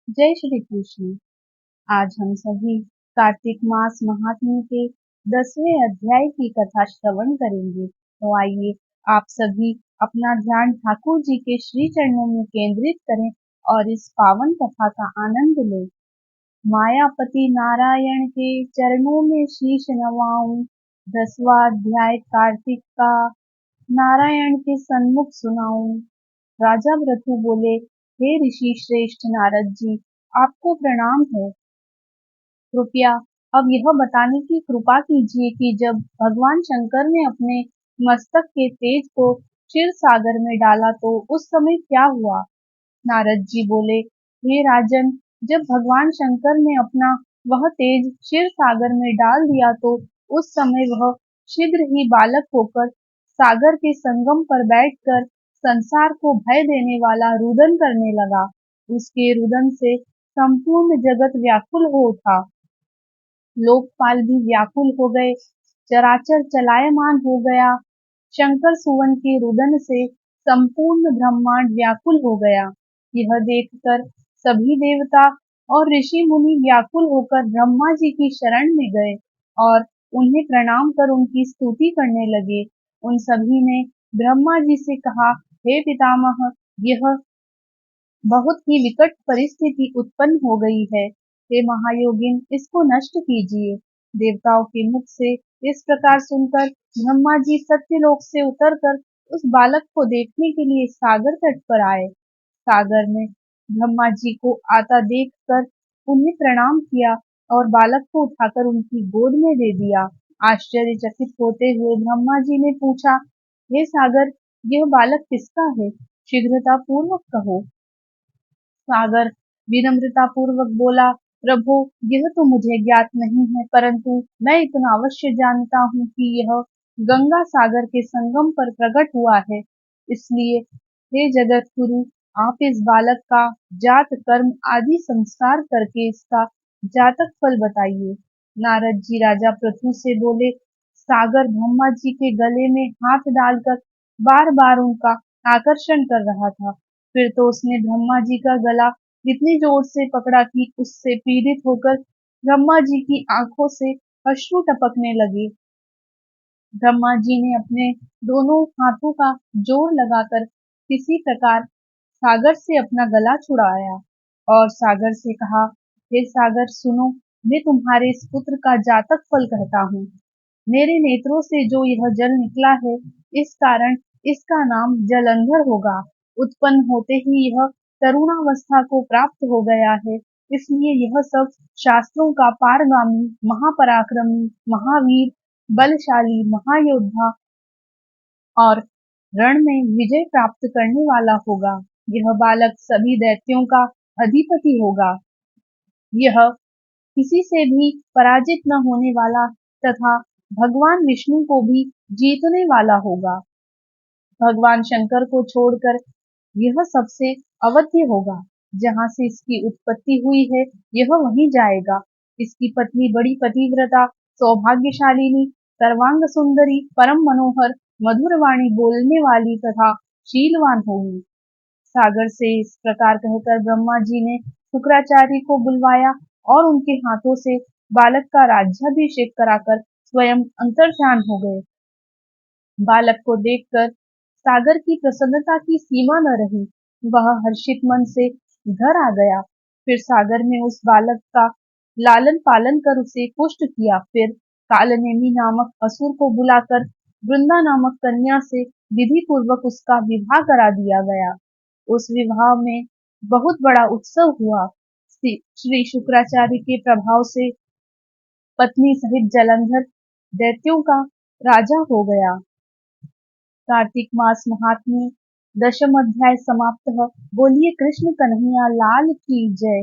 जय श्री कृष्ण। आज हम सभी कार्तिक मास महात्म्य के 10वें अध्याय की कथा श्रवण करेंगे। तो आइए आप सभी अपना ध्यान ठाकुर जी के श्री चरणों में केंद्रित करें और इस पावन कथा का आनंद लें। मायापति नारायण के चरणों में शीश नवाऊं। 10वां अध्याय कार्तिक का नारायण के सन्मुख सुनाऊं। राजा भृगु बोले, हे ऋषि श्रेष्ठ नारद जी, आपको प्रणाम है। कृपया अब यह बताने की कृपा कीजिए कि जब भगवान शंकर ने अपने मस्तक के तेज को क्षीर सागर में डाला तो उस समय क्या हुआ? नारद जी बोले, हे राजन, जब भगवान शंकर ने अपना वह तेज क्षीर सागर में डाल दिया तो उस समय वह शीघ्र ही बालक होकर सागर के संगम पर बैठकर संसार को भय देने वाला रुदन करने लगा। उसके रुदन से संपूर्ण जगत व्याकुल हो उठा। लोकपाल भी व्याकुल हो गए, चराचर चलायमान हो गया। शंकर सुवन के रुदन से संपूर्ण ब्रह्मांड व्याकुल हो गया। यह देखकर सभी देवता और ऋषि मुनि व्याकुल होकर ब्रह्मा जी की शरण में गए और उन्हें प्रणाम कर उनकी स्तुति करने लगे। उन सभी ने ब्रह्मा जी से कहा, हे पितामह, यह बहुत ही विकट परिस्थिति उत्पन्न हो गई है। हे महायोगिन, इसको नष्ट कीजिए। देवताओं के मुख से इस प्रकार सुनकर ब्रह्मा जी सत्यलोक से उतरकर उस बालक को देखने के लिए सागर तट पर आए। सागर में ब्रह्मा जी को आता देखकर उन्हें प्रणाम किया और बालक को उठाकर उनकी गोद में दे दिया। आश्चर्यचकित होते हुए ब्रह्मा जी ने पूछा, हे सागर, यह बालक किसका है? शीघ्रता पूर्वक कहो। सागर विनम्रता पूर्वक बोला, प्रभु, यह तो मुझे ज्ञात नहीं है, परंतु मैं इतना अवश्य जानता हूँ कि यह गंगा सागर के संगम पर प्रकट हुआ है। इसलिए हे जगत गुरु, आप इस बालक का जात कर्म आदि संस्कार करके इसका जातक फल बताइए। नारद जी राजा पृथु से बोले, सागर ब्रह्मा जी के गले में हाथ डालकर बार बार उनका आकर्षण कर रहा था। फिर तो उसने ब्रह्मा जी का गला इतनी जोर से पकड़ा कि उससे पीड़ित होकर ब्रह्मा जी की आंखों से अश्रु टपकने लगे। ब्रह्मा जी ने अपने दोनों हाथों का जोर लगाकर किसी प्रकार सागर से अपना गला छुड़ाया और सागर से कहा, हे सागर सुनो, मैं तुम्हारे इस पुत्र का जातक फल कहता हूँ। मेरे नेत्रों से जो यह जल निकला है, इस कारण इसका नाम जलंधर होगा। उत्पन्न होते ही यह तरुणावस्था को प्राप्त हो गया है, इसलिए यह सब शास्त्रों का पारगामी, महापराक्रमी, महावीर, बलशाली, महायोद्धा और रण में विजय प्राप्त करने वाला होगा। यह बालक सभी दैत्यों का अधिपति होगा। यह किसी से भी पराजित न होने वाला तथा भगवान विष्णु को भी जीतने वाला होगा। भगवान शंकर को छोड़कर यह सबसे अवध्य होगा। जहाँ से इसकी उत्पत्ति हुई है, यह वहीं जाएगा। इसकी पत्नी बड़ी पतिव्रता, सौभाग्यशालिनी, सर्वांग सुंदरी, परम मनोहर, मधुर वाणी बोलने वाली तथा शीलवान होगी। सागर से इस प्रकार कहकर ब्रह्मा जी ने शुक्राचार्य को बुलवाया और उनके हाथों से बालक का राज्याभिषेक कराकर स्वयं अंतर्ध्यान हो गए। बालक को देखकर सागर की प्रसन्नता की सीमा न रही। वह हर्षित मन से घर आ गया। फिर सागर में उस बालक का लालन पालन कर उसे पुष्ट किया। फिर कालनेमी नामक असुर को बुलाकर वृंदा नामक कन्या से विधि पूर्वक उसका विवाह करा दिया गया। उस विवाह में बहुत बड़ा उत्सव हुआ। श्री शुक्राचार्य के प्रभाव से पत्नी सहित जलंधर दैत्यों का राजा हो गया। कार्तिक मास महात्म्य 10वां अध्याय समाप्त। बोलिए कृष्ण कन्हैया लाल की जय।